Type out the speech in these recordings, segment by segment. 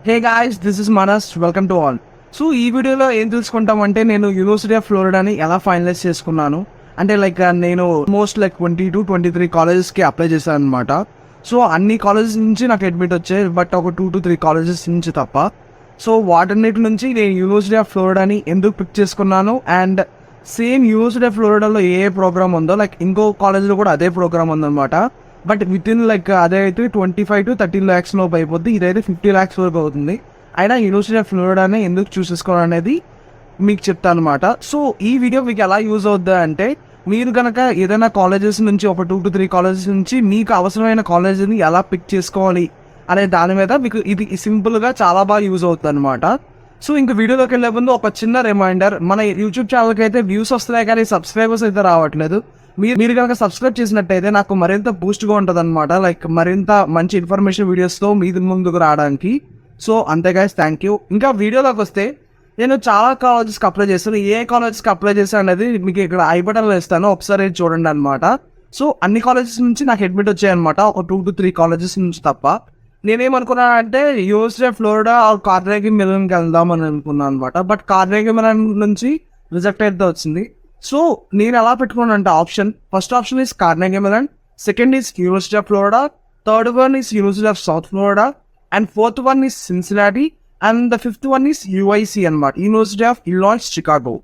Hey guys, this is Manas. Welcome to all. So ఈ వీడియోలో ఏం తెలుసుకుంటామంటే నేను యూనివర్సిటీ ఆఫ్ ఫ్లోరిడాని ఎలా ఫైనలైజ్ చేసుకున్నాను అంటే నేను మోస్ట్ 20 to 23 కాలేజెస్కి అప్లై చేశాను అనమాట. సో అన్ని కాలేజెస్ నుంచి నాకు అడ్మిట్ వచ్చాయి, బట్ ఒక 2 to 3 కాలేజెస్ నుంచి తప్ప. సో వాటన్నిటి నుంచి నేను యూనివర్సిటీ ఆఫ్ ఫ్లోరిడాని ఎందుకు పిక్ చేసుకున్నాను అండ్ సేమ్ యూనివర్సిటీ ఆఫ్ ఫ్లోరిడాలో ఏ ప్రోగ్రామ్ ఉందో ఇంకో కాలేజ్లో కూడా అదే ప్రోగ్రామ్ ఉందన్నమాట. బట్ విత్ ఇన్ అదే అయితే 25 to 30 lakhs లోపు అయిపోద్ది. ఇదైతే 50 lakhs వరకు అవుతుంది. అయినా యూనివర్సిటీ ఆఫ్ ఫ్లోరిడానే ఎందుకు చూసేసుకోవడం అనేది మీకు చెప్తాను అనమాట. సో ఈ వీడియో మీకు ఎలా యూజ్ అవుద్ది అంటే, మీరు కనుక ఏదైనా కాలేజెస్ నుంచి ఒక 2 to 3 కాలేజెస్ నుంచి మీకు అవసరమైన కాలేజీని ఎలా పిక్ చేసుకోవాలి అనే దాని మీద మీకు ఇది సింపుల్గా చాలా బాగా యూజ్ అవుతుంది అనమాట. సో ఇంక వీడియోలోకి వెళ్ళే ముందు ఒక చిన్న రిమైండర్, మన యూట్యూబ్ ఛానల్కి అయితే వ్యూస్ వస్తున్నాయి కానీ సబ్స్క్రైబర్స్ అయితే రావట్లేదు. మీరు కనుక సబ్స్క్రైబ్ చేసినట్టయితే నాకు మరింత బూస్ట్గా ఉంటుంది అనమాట, మరింత మంచి ఇన్ఫర్మేషన్ వీడియోస్తో మీ ముందుకు రావడానికి. సో అంతే గైస్, థ్యాంక్ యూ. ఇంకా వీడియోలోకి వస్తే, నేను చాలా కాలేజెస్కి అప్లై చేస్తాను. ఏ కాలేజెస్కి అప్లై చేస్తాను అనేది మీకు ఇక్కడ ఐ బటన్లో ఇస్తాను, ఒకసారి చూడండి అనమాట. సో అన్ని కాలేజెస్ నుంచి నాకు అడ్మిట్ వచ్చాయన్నమాట, ఒక 2 to 3 కాలేజెస్ నుంచి తప్ప. నేనేమనుకున్నా అంటే యూనివర్సిటీ ఆఫ్ ఫ్లోరిడా కార్నెగీ మెలన్కి వెళ్దామని అనుకున్నాను అనమాట. బట్ కార్నెగీ మెలన్ నుంచి రిజెక్ట్ అయితే వచ్చింది. సో నేను ఎలా పెట్టుకున్నాను అంటే option, first option is Carnegie Mellon, second is university of Florida, third one is university of South Florida, and fourth one is Cincinnati, and the fifth one is UIC అనమాట, university of Illinois Chicago.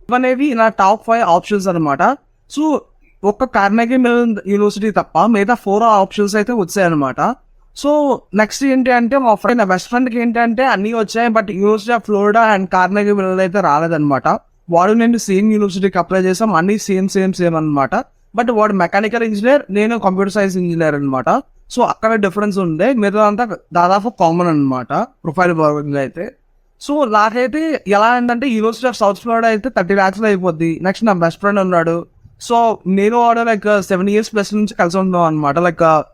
ఇవనేవి నా top 5 options అనమాట. So ఒక్క Carnegie Mellon university తప్ప మిగతా 4 options అయితే వచ్చాయన్నమాట. So next ఏంటి అంటే, నా బెస్ట్ ఫ్రెండ్కి ఏంటంటే అన్నీ వచ్చాయి, but university of Florida and Carnegie melon అయితే రాలేదన్నమాట. వాడు నేను సేమ్ యూనివర్సిటీకి అప్లై చేసాం, అన్ని సేమ్ అనమాట. బట్ వాడు మెకానికల్ ఇంజనీర్, నేను కంప్యూటర్ సైన్స్ ఇంజనీర్ అనమాట. సో అక్కడ డిఫరెన్స్ ఉండే, మిగతా అంతా దాదాపు కామన్ అనమాట ప్రొఫైల్ బాగుంది అయితే. సో నాకైతే ఎలా ఏంటంటే యూనివర్సిటీ ఆఫ్ సౌత్ ఫ్లోరిడా అయితే 30 lakhs అయిపోద్ది. నెక్స్ట్ నా బెస్ట్ ఫ్రెండ్ ఉన్నాడు. సో నేను వాడు 7 years ప్లస్ నుంచి కలిసి ఉన్నాం అనమాట,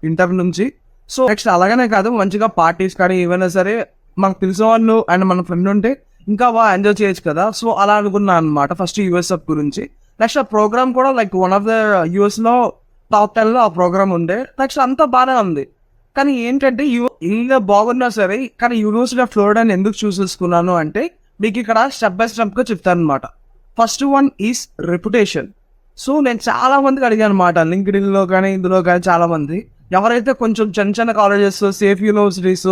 ఇంటర్ నుంచి. సో నెక్స్ట్ అలాగనే కాదు, మంచిగా పార్టీస్ కానీ ఏమైనా సరే మనకు తెలిసిన వాళ్ళు అండ్ మన ఫ్రెండ్ ఉంటే ఇంకా బాగా ఎంజాయ్ చేయొచ్చు కదా. సో అలా అనుకున్నాను అనమాట ఫస్ట్ యూఎస్ఎఫ్ గురించి. నెక్స్ట్ ఆ ప్రోగ్రామ్ కూడా వన్ ఆఫ్ ద యూఎస్లో టాప్ 10లో ఆ ప్రోగ్రామ్ ఉండే. నెక్స్ట్ అంతా బాగానే ఉంది, కానీ ఏంటంటే ఇంకా బాగున్నా సరే, కానీ యూనివర్సిటీ ఆఫ్ ఫ్లోరిడాని ఎందుకు చూస్ చేసుకున్నాను అంటే మీకు ఇక్కడ స్టెప్ బై స్టెప్గా చెప్తాను అనమాట. First one is reputation. So నేను చాలా మందికి అడిగాను అనమాట, లింక్డ్ఇన్లో కానీ ఇందులో కానీ చాలా మంది ఎవరైతే కొంచెం చిన్న colleges, safe universities,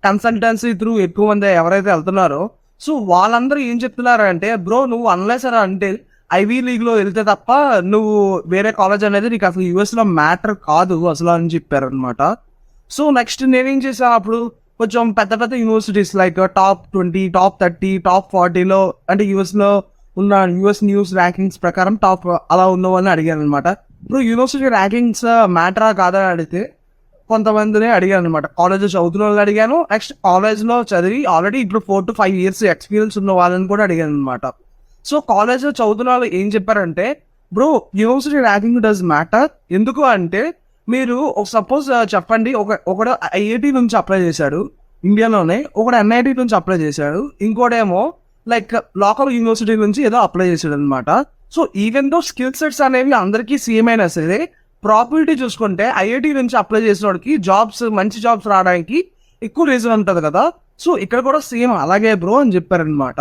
consultancy through ఎక్కువ మంది ఎవరైతే వెళ్తున్నారో, సో వాళ్ళందరూ ఏం చెప్తున్నారు అంటే, బ్రో నువ్వు అన్లెస్ అంటే ఐవీ లీగ్లో వెళ్తే తప్ప నువ్వు వేరే కాలేజ్ అనేది నీకు అసలు యూఎస్లో మ్యాటర్ కాదు అసలు అని చెప్పారు అనమాట. సో నెక్స్ట్ నేనేం చేశాను, అప్పుడు కొంచెం పెద్ద యూనివర్సిటీస్ టాప్ 20, టాప్ 30, టాప్ 40లో అంటే యూఎస్లో ఉన్న యూఎస్ న్యూస్ ర్యాంకింగ్స్ ప్రకారం టాప్ అలా ఉన్న వాళ్ళని అడిగాను అనమాట. ఇప్పుడు యూనివర్సిటీ ర్యాంకింగ్స్ మ్యాటరా కాదని అడిగితే కొంతమందిని అడిగాను అనమాట. కాలేజ్ చదువుతున్న వాళ్ళని అడిగాను, నెక్స్ట్ కాలేజ్లో చదివి ఆల్రెడీ ఇప్పుడు 4 to 5 years ఎక్స్పీరియన్స్ ఉన్న వాళ్ళని కూడా అడిగాను అనమాట. సో కాలేజ్లో చదువుతున్న వాళ్ళు ఏం చెప్పారంటే, bro university ranking does matter. ఎందుకు అంటే, మీరు సపోజ్ చెప్పండి, ఒకడు ఐఐటి నుంచి అప్లై చేశాడు ఇండియాలోనే, ఒకడు ఎన్ఐటి నుంచి అప్లై చేశాడు, ఇంకోటేమో లోకల్ యూనివర్సిటీ నుంచి ఏదో అప్లై చేశాడు అనమాట. So even though skill sets అనేవి అందరికీ సేమ్ అయినా సరే, ప్రాబిలిటీ చూసుకుంటే ఐఐటి నుంచి అప్లై చేసిన వాడికి మంచి జాబ్స్ రావడానికి ఎక్కువ రీజన్ ఉంటుంది కదా. సో ఇక్కడ కూడా సేమ్ అలాగే బ్రో అని చెప్పారనమాట.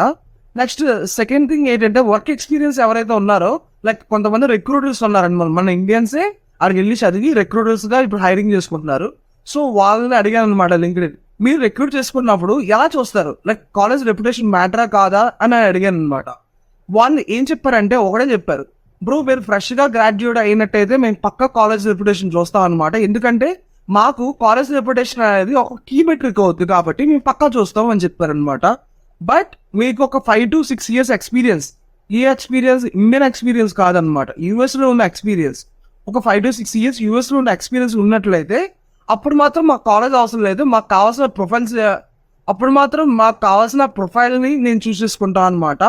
నెక్స్ట్ సెకండ్ థింగ్ ఏంటంటే, వర్క్ ఎక్స్పీరియన్స్ ఎవరైతే ఉన్నారో, కొంతమంది రిక్రూటర్స్ ఉన్నారనమాట, మన ఇండియన్సే అక్కడికి వెళ్ళి చదివి రిక్రూటర్స్గా ఇప్పుడు హైరింగ్ చేసుకుంటున్నారు. సో వాళ్ళని అడిగాను అనమాట, లింక్డ్ఇన్ మీరు రిక్రూట్ చేసుకున్నప్పుడు ఎలా చూస్తారు, కాలేజ్ రెప్యుటేషన్ మ్యాటరా కాదా అని అడిగాను అనమాట. వాళ్ళు ఏం చెప్పారంటే ఒకటే చెప్పారు, బ్రో మీరు ఫ్రెష్గా గ్రాడ్యుయేట్ అయినట్టయితే మేము పక్క కాలేజ్ రెప్యుటేషన్ చూస్తాం అనమాట, ఎందుకంటే మాకు కాలేజ్ రెప్యుటేషన్ అనేది ఒక కీ మెట్రిక్ అవుతుంది కాబట్టి మేము పక్కా చూస్తాం అని చెప్పారనమాట. బట్ మీకు ఒక 5 to 6 years ఎక్స్పీరియన్స్, ఈ ఎక్స్పీరియన్స్ ఇండియన్ ఎక్స్పీరియన్స్ కాదనమాట, యూఎస్లో ఉన్న ఎక్స్పీరియన్స్. ఒక 5 to 6 years యూఎస్లో ఉన్న ఎక్స్పీరియన్స్ ఉన్నట్లయితే అప్పుడు మాత్రం మాకు కాలేజ్ అవసరం లేదు, మాకు కావాల్సిన ప్రొఫైల్ని నేను చూసేసుకుంటాను అనమాట.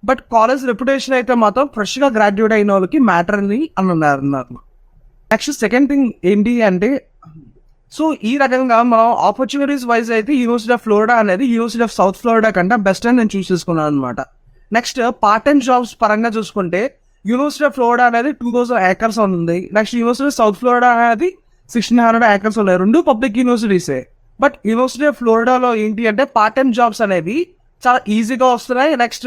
బట్ కాలేజ్ రెప్యుటేషన్ అయితే మాత్రం ఫ్రెష్గా గ్రాడ్యుయేట్ అయిన వాళ్ళకి మ్యాటర్ అని అన్నారు. నెక్స్ట్ సెకండ్ థింగ్ ఏంటి అంటే, సో ఈ రకంగా మనం ఆపర్చునిటీస్ వైజ్ అయితే యూనివర్సిటీ ఆఫ్ ఫ్లోరిడా అనేది యూనివర్సిటీ ఆఫ్ సౌత్ ఫ్లోరిడా కంటే బెస్ట్ అని నేను చూస్ చేసుకున్నాను అనమాట. నెక్స్ట్ పార్ట్ టైం జాబ్స్ పరంగా చూసుకుంటే యూనివర్సిటీ ఆఫ్ ఫ్లోరిడా అనేది 2000 acres ఉంది. Next university of South Florida అనేది 1600 acres ఉన్నాయి. రెండు పబ్లిక్ యూనివర్సిటీసే. బట్ యూనివర్సిటీ ఆఫ్ ఫ్లోరిడాలో ఏంటి అంటే పార్ట్ టైం జాబ్స్ అనేవి చాలా ఈజీగా వస్తున్నాయి. నెక్స్ట్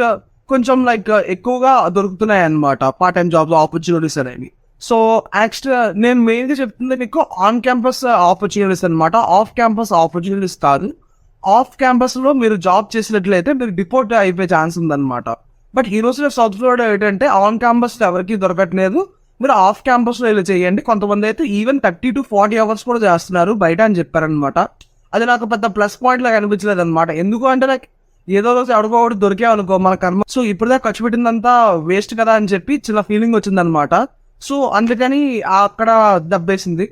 కొంచెం లైక్ ఎక్కువగా దొరుకుతున్నాయి అన్నమాట పార్ట్ టైం జాబ్స్ ఆపర్చునిటీస్ అనేవి. సో నెక్స్ట్ నేను మెయిన్గా చెప్తుంది మీకు ఆన్ క్యాంపస్ ఆపర్చునిటీస్ అనమాట, ఆఫ్ క్యాంపస్ ఆపర్చునిటీస్ కాదు. ఆఫ్ క్యాంపస్లో మీరు జాబ్ చేసినట్లయితే మీరు డిపోర్ట్ అయిపోయే ఛాన్స్ ఉందన్నమాట. But university of South Florida ఏంటంటే ఆన్ క్యాంపస్ ఎవరికి దొరకట్లేదు, మీరు ఆఫ్ క్యాంపస్లో ఇలా చేయండి. కొంతమంది అయితే ఈవెన్ 30 to 40 hours కూడా చేస్తున్నారు బయట అని చెప్పారనమాట. అది నాకు పెద్ద ప్లస్ పాయింట్ లాగా అనిపించలేదు అనమాట. ఎందుకు అంటే నాకు ఏదో రోజు ఎవరికోటి దొరికే అనుకో మన కర్మ, సో ఇప్పుడుదా ఖర్చు పెట్టిందంతా వేస్ట్ కదా అని చెప్పి చిన్న ఫీలింగ్ వచ్చిందనమాట. సో అందుకని అక్కడ దబ్బేసింది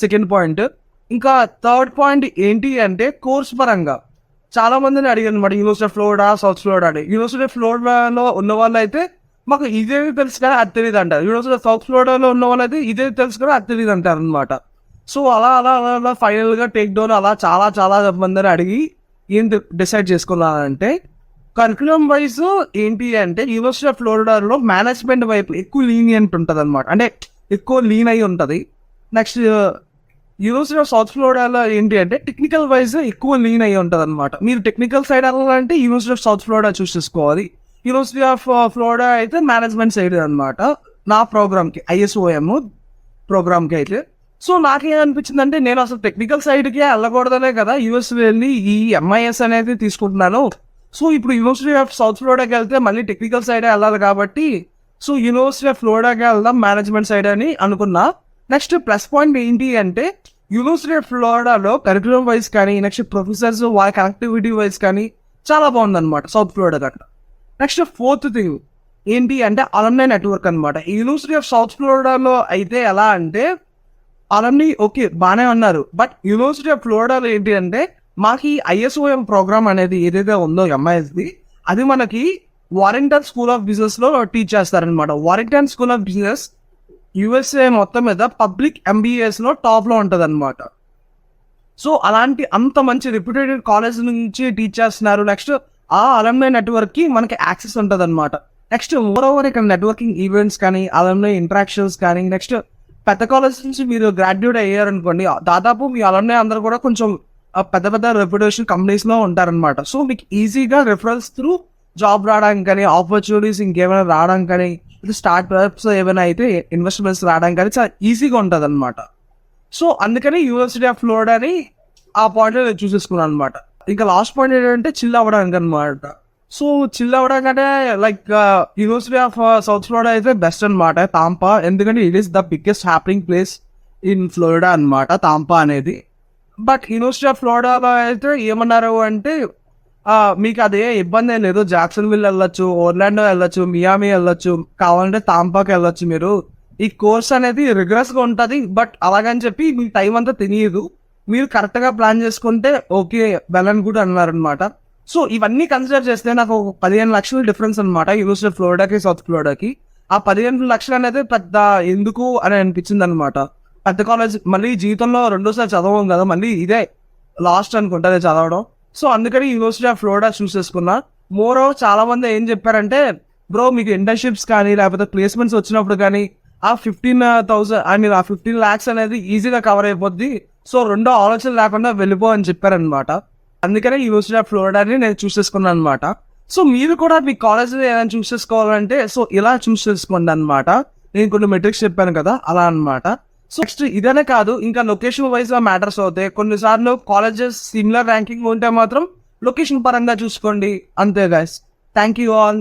సెకండ్ పాయింట్. ఇంకా థర్డ్ పాయింట్ ఏంటి అంటే కోర్స్ పరంగా చాలా మందిని అడిగాను అనమాట, university of Florida, south Florida అని. యూనివర్సిటీ ఆఫ్ ఫ్లోరిడాలో ఉన్న వాళ్ళు అయితే మాకు ఇదే తెలుసు కానీ అది తెలియదు అంటారు. యూనివర్సిటీ ఆఫ్ సౌత్ ఫ్లోరిడాలో ఉన్న వాళ్ళు అయితే ఇదే తెలుసు కానీ అది తెలియదు అంటారు అనమాట. సో అలా అలా అలా అలా ఫైనల్గా టేక్ డౌన్ అలా చాలా చాలా మందిని అడిగి ఏం డిసైడ్ చేసుకున్నానంటే కరికులం వైజ్ ఏంటి అంటే యూనివర్సిటీ ఆఫ్ ఫ్లోరిడాలో మేనేజ్మెంట్ వైపు ఎక్కువ లీనియంట్ ఉంటుంది అనమాట, అంటే ఎక్కువ లీన్ అయి ఉంటుంది. నెక్స్ట్ యూనివర్సిటీ ఆఫ్ సౌత్ ఫ్లోరిడాలో ఏంటి అంటే టెక్నికల్ వైజ్ ఎక్కువ లీన్ అయి ఉంటుంది అనమాట. మీరు టెక్నికల్ సైడ్ వెళ్ళాలంటే యూనివర్సిటీ ఆఫ్ సౌత్ ఫ్లోరిడా చూస్ చేసుకోవాలి. యూనివర్సిటీ ఆఫ్ ఫ్లోరిడా అయితే మేనేజ్మెంట్ సైడ్ అనమాట నా ప్రోగ్రామ్కి, ISOM ప్రోగ్రామ్కి అయితే. సో నాకేమనిపించింది అంటే నేను అసలు టెక్నికల్ సైడ్కి వెళ్ళకూడదనే కదా యూఎస్ వెళ్ళి ఈ MIS అనేది తీసుకుంటున్నాను. సో ఇప్పుడు యూనివర్సిటీ ఆఫ్ సౌత్ ఫ్లోరిడాకి వెళ్తే మళ్ళీ టెక్నికల్ సైడే వెళ్ళాలి కాబట్టి సో యూనివర్సిటీ ఆఫ్ ఫ్లోరిడాకి వెళ్దాం మేనేజ్మెంట్ సైడ్ అని అనుకున్నా. నెక్స్ట్ ప్లస్ పాయింట్ ఏంటి అంటే యూనివర్సిటీ ఆఫ్ ఫ్లోరిడాలో కరికులం వైజ్ కానీ నెక్స్ట్ ప్రొఫెసర్స్ వాళ్ళ కనెక్టివిటీ వైజ్ కానీ చాలా బాగుందన్నమాట సౌత్ ఫ్లోరిడా కంటే. నెక్స్ట్ ఫోర్త్ థింగ్ ఏంటి అంటే అలమ్నై నెట్వర్క్ అనమాట. యూనివర్సిటీ ఆఫ్ సౌత్ ఫ్లోరిడాలో అయితే ఎలా అంటే అలమ్ని ఓకే బాగానే ఉన్నారు, బట్ యూనివర్సిటీ ఆఫ్ ఫ్లోరిడాలో ఏంటి అంటే మాకు ఈ ISOM ప్రోగ్రామ్ అనేది ఏదైతే ఉందో MISది అది మనకి వారింగ్టన్ స్కూల్ ఆఫ్ బిజినెస్లో టీచ్ చేస్తారనమాట. Warrington school of business USA మొత్తం మీద పబ్లిక్ MBAsలో టాప్లో ఉంటుంది అనమాట. సో అలాంటి అంత మంచి రిప్యూటెడ్ కాలేజ్ నుంచి టీచ్ చేస్తున్నారు. నెక్స్ట్ ఆ అలమ్నై నెట్వర్క్కి మనకి యాక్సెస్ ఉంటుంది అనమాట. నెక్స్ట్ మోర్ ఓవర్ ఇక్కడ నెట్వర్కింగ్ ఈవెంట్స్ కానీ అలమ్నై ఇంటరాక్షన్స్ కానీ నెక్స్ట్ పెద్ద కాలేజ్ నుంచి మీరు గ్రాడ్యుయేట్ అయ్యారనుకోండి, దాదాపు మీ అలమ్నై అందరూ కూడా కొంచెం పెద్ద పెద్ద రెప్యుటేషన్ కంపెనీస్లో ఉంటారనమాట. సో మీకు ఈజీగా రిఫరల్స్ త్రూ జాబ్ రావడానికి కానీ ఆపర్చునిటీస్ ఇంకేమైనా రావడానికి కానీ స్టార్ట్అప్స్ ఏమైనా అయితే ఇన్వెస్ట్మెంట్స్ రావడానికి కానీ చాలా ఈజీగా ఉంటుంది అనమాట. సో అందుకని యూనివర్సిటీ ఆఫ్ ఫ్లోరిడాని ఆ పాయింట్లో నేను చూసేసుకున్నాను అనమాట. ఇంకా లాస్ట్ పాయింట్ ఏంటంటే చిల్ అవ్వడానికి అనమాట. సో చిల్ అవ్వడానికి అంటే like university of South Florida అయితే బెస్ట్ అనమాట తాంపా, ఎందుకంటే it is the biggest happening place in Florida అనమాట తాంపా అనేది. బట్ యూనివర్సిటీ ఆఫ్ ఫ్లోరిడాలో అయితే ఏమన్నారు అంటే మీకు అదే ఇబ్బంది ఏం లేదు, జాక్సన్విల్ వెళ్ళొచ్చు, ఓర్లాండో వెళ్ళొచ్చు, మియామి వెళ్ళొచ్చు, కావాలంటే తాంపాకి వెళ్ళొచ్చు. మీరు ఈ కోర్స్ అనేది రిగ్రెస్గా ఉంటుంది, బట్ అలాగని చెప్పి మీకు టైం అంతా తెలియదు, మీరు కరెక్ట్గా ప్లాన్ చేసుకుంటే ఓకే వెళ్ళని కూడా అన్నారనమాట. సో ఇవన్నీ కన్సిడర్ చేస్తే నాకు 15 లక్షల డిఫరెన్స్ అనమాట యూనివర్సిటీ ఆఫ్ ఫ్లోరిడాకి సౌత్ ఫ్లోరిడాకి. ఆ 15 లక్షలు అనేది పెద్ద ఎందుకు అని అనిపించింది అనమాట. పెద్ద కాలేజ్ మళ్ళీ జీవితంలో రెండోసారి చదవం కదా, మళ్ళీ ఇదే లాస్ట్ అనుకుంటుంది చదవడం. సో అందుకని యూనివర్సిటీ ఆఫ్ ఫ్లోరిడా చూస్ చేసుకున్నా. మోర్ ఓవర్ చాలా మంది ఏం చెప్పారంటే బ్రో మీకు ఇంటర్న్షిప్స్ కానీ లేకపోతే ప్లేస్మెంట్స్ వచ్చినప్పుడు కానీ ఆ 15,000 ఆ 15 lakhs అనేది ఈజీగా కవర్ అయిపోద్ది, సో రెండో ఆలోచన లేకుండా వెళ్ళిపో అని చెప్పారనమాట. అందుకనే యూనివర్సిటీ ఆఫ్ ఫ్లోరిడాని నేను చూస్ చేసుకున్నాను అనమాట. సో మీరు కూడా మీ కాలేజ్లో ఏదైనా చూస్ చేసుకోవాలంటే సో ఇలా చూస్ చేసుకోండి అనమాట. నేను కొన్ని మెట్రిక్స్ చెప్పాను కదా అలా అనమాట. సో నెక్స్ట్ ఇదనే కాదు ఇంకా లొకేషన్ వైజ్ మ్యాటర్స్ అవుతాయి. కొన్నిసార్లు కాలేజెస్ సిమిలర్ ర్యాంకింగ్ ఉంటే మాత్రం లొకేషన్ పరంగా చూసుకోండి. అంతే గైస్, థ్యాంక్ యూ ఆల్.